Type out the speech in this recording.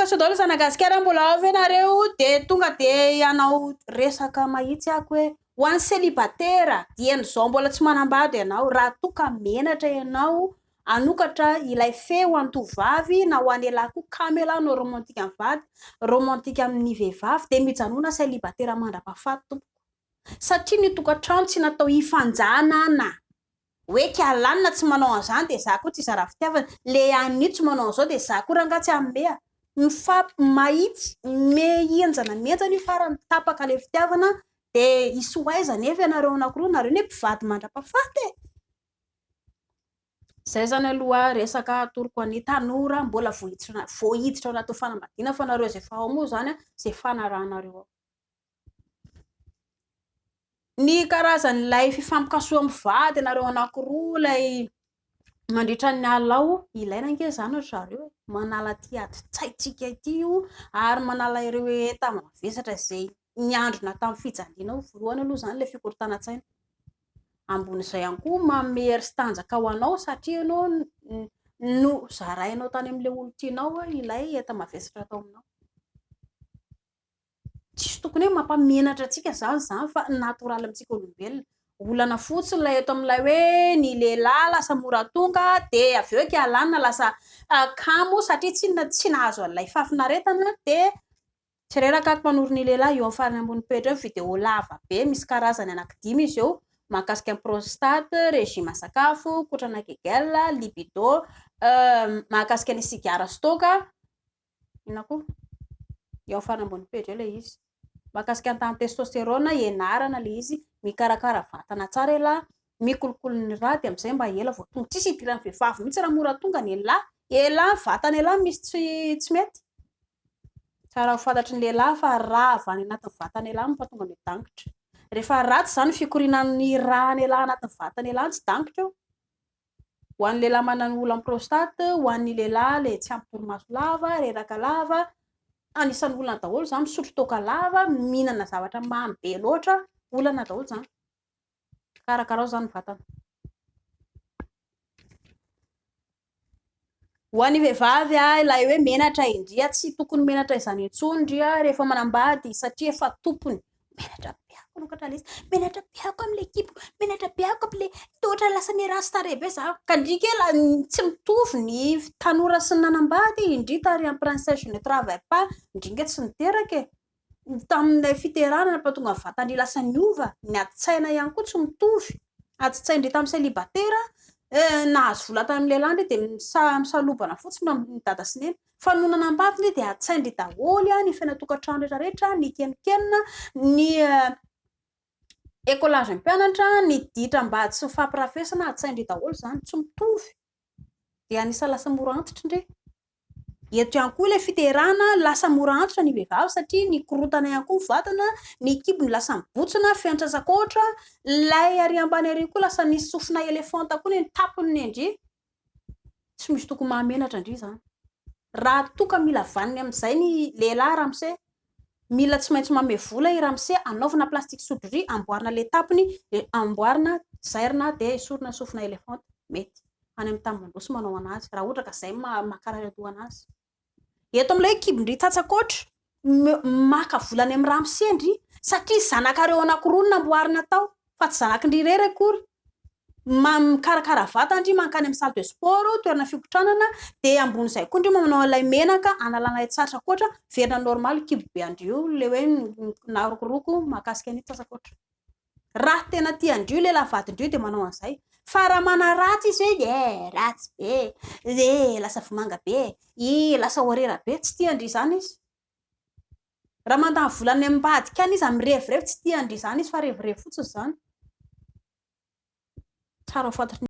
tsy daholo Sanagasikara mbola avy ianareo de tonga de ianao resaka mahitsy ako hoe ho an'ny célibataire dian'izao mbola tsy manambady ianao raha toka menatra ianao anokatra ilay feo an-tovavy na ho an'ny lahy koa kamelanao romantika amin'ny vady romantika amin'ny vehivavy de mijanona célibataire mandram-pahafaty tompoko satria ny tokantrano tsy natao hifanjanana hoe kialanina tsy manao an'izany de za koa tsy zara fitiavana le anio tsy manao an'izao de za koa rangatsy amea mahitsy mehienjana mienjana io farany tapaka le fitiavana de isoaiza nefa ianareo anankiroa nareo ne mpivady mandram-pahafaty e. Zay zany aloha resaka atoroko any tanora mbola vohiditra ao anaty fanambadiana fa nareo izay efa ao moa zany izay fanarahanareo ao. Ny karazan'ilay fifampikasoa amin'ny vady ianareo anankiroa ilay mandritra ny alao ilaina ange zany zareo manala ty ady tsaitsika ity io ary manala ireo enta-mavesatra izay niandrona tamin'ny fijaliana ao voalohany aloha zany le fikorontanan-tsaina ambon'izay ihany koa mamery sy tanjaka ho anao satria ianao no zarainao tany amin'ilay olo tianao ilay enta-mavesatra atao aminao. Tsisy tokony hoe mampamenatra antsika zany fa natoraly amintsika olombelona olana fotsiny ilay eto amin'ilay hoe ny lehilahy lasa mora tonga de avy eo kialanina lasa kamo satria tsy nahazo an'ilay fafinaretana de tsy reraka ako manoro ny lehilahy eo amin'ny farany ambony pejy eo video lava be misy karazany anankidimy izy eo mahakasika ny prostate, régime sakafo, kotrana kegel, libido, mahakasika ny sigara stoka ina koa eo amin'ny farany ambony pejy eo le izy mahakasika ny tany testostérone ianarana le izy mikarakara vatana tsara ela mikolokolo ny rady amin'izay mba ela vao tonga tsisy idiran'ny vehivavy mihitsy raha mora tonga ny ela vatana ela misy tsy mety tsara ho fantatry ny lehilahy fa rava any anatin'ny vatana ela mampatonga ny dangitra rehefa ratsy zany fikorinan'ny raha ny ela anatin'ny vatana ela tsy dangitra eo ho an'ny lehilahy manana olo amin'ny prostate ho an'ny lehilahy le tsy ampy torimaso lava reraka lava anisan'ny olana daholo zany misotro toaka lava mihinana zavatra mamy be loatra olana daholo zany karakarao zany vatana. Ho an'ny vehivavy ilay hoe menatra indria tsy tokony menatra izany intsony ndria rehefa manambady satria efa tompony menatra beako anokatra lesy menatra beako amin'ilay ekipo menatra beako amin'ilay tohatra lasa miarasy tarehibe za ka ndrika tsy mitovy ny tanora sy ny nanambady indri tary amin'ny princesse je ne travaille pas indringa tsy niteraka tamin'ilay fiterana nampatonga ny vatany lasa miova ny adi-tsaina ihany koa tsy mitovy adi-tsaindry tamin'ny célibataire nahazo vola tamin'ny lehilahy de misalobana fotsiny ny dada sy nena fa no nanambady de adi-tsaindry daholo ny fiainatokantrano rehetrarehetra ny kenikenina ny écolage mpianatra ny ditram-bady sy fampirafesana adi-tsaindry daholo zany tsy mitovy de anisa lasa mora antitra ndre eto ihany koa ilay fiterana lasa mora antitra ny vehivavy satria ny korotana ihany koa vatana ny kibony lasa mibotsina fiantrasakoatra lay ary ambany ary koa lasa nisy sofina elefanta koa ny tapony indri tsy misy tokony mahamenatra indri zany raha toka mila vaniny amin'izay ny lehilahy ramose mila tsy maintsy mame vola i ramose anaovana plastique soudry amboarina le tapony amboarina zairina de esorina sofina elefanta mety any amin'ny tambondrosy manao anazy raha ohatra ka zay makarary anazy eto amin'ilay kibondry tsatsakoatra maka volany amin'ny ramose ndry satria zanakareo anankiroa namboarina tao fa tsy zanakindry rery akory mikarakara vatandry mankany amin'ny salle de sport toerana fikotranana de ambon'izay koa ndry manao ilay menaka analana tsatsakoatra verina normal kibo be andrio le hoe narokoroko mahakasika ny tsatsakoatra raha tena tiandrio le lavadindrio de manao an'izay fa raha mana ratsy izy hoe ratsy be lasa vomanga be lasa horera be tsy tiandry zany izy raha mandany volany ambadika any izy amirevirevy tsy tiandry zany izy fa revirevy fotsiny zany tsara ho fantatry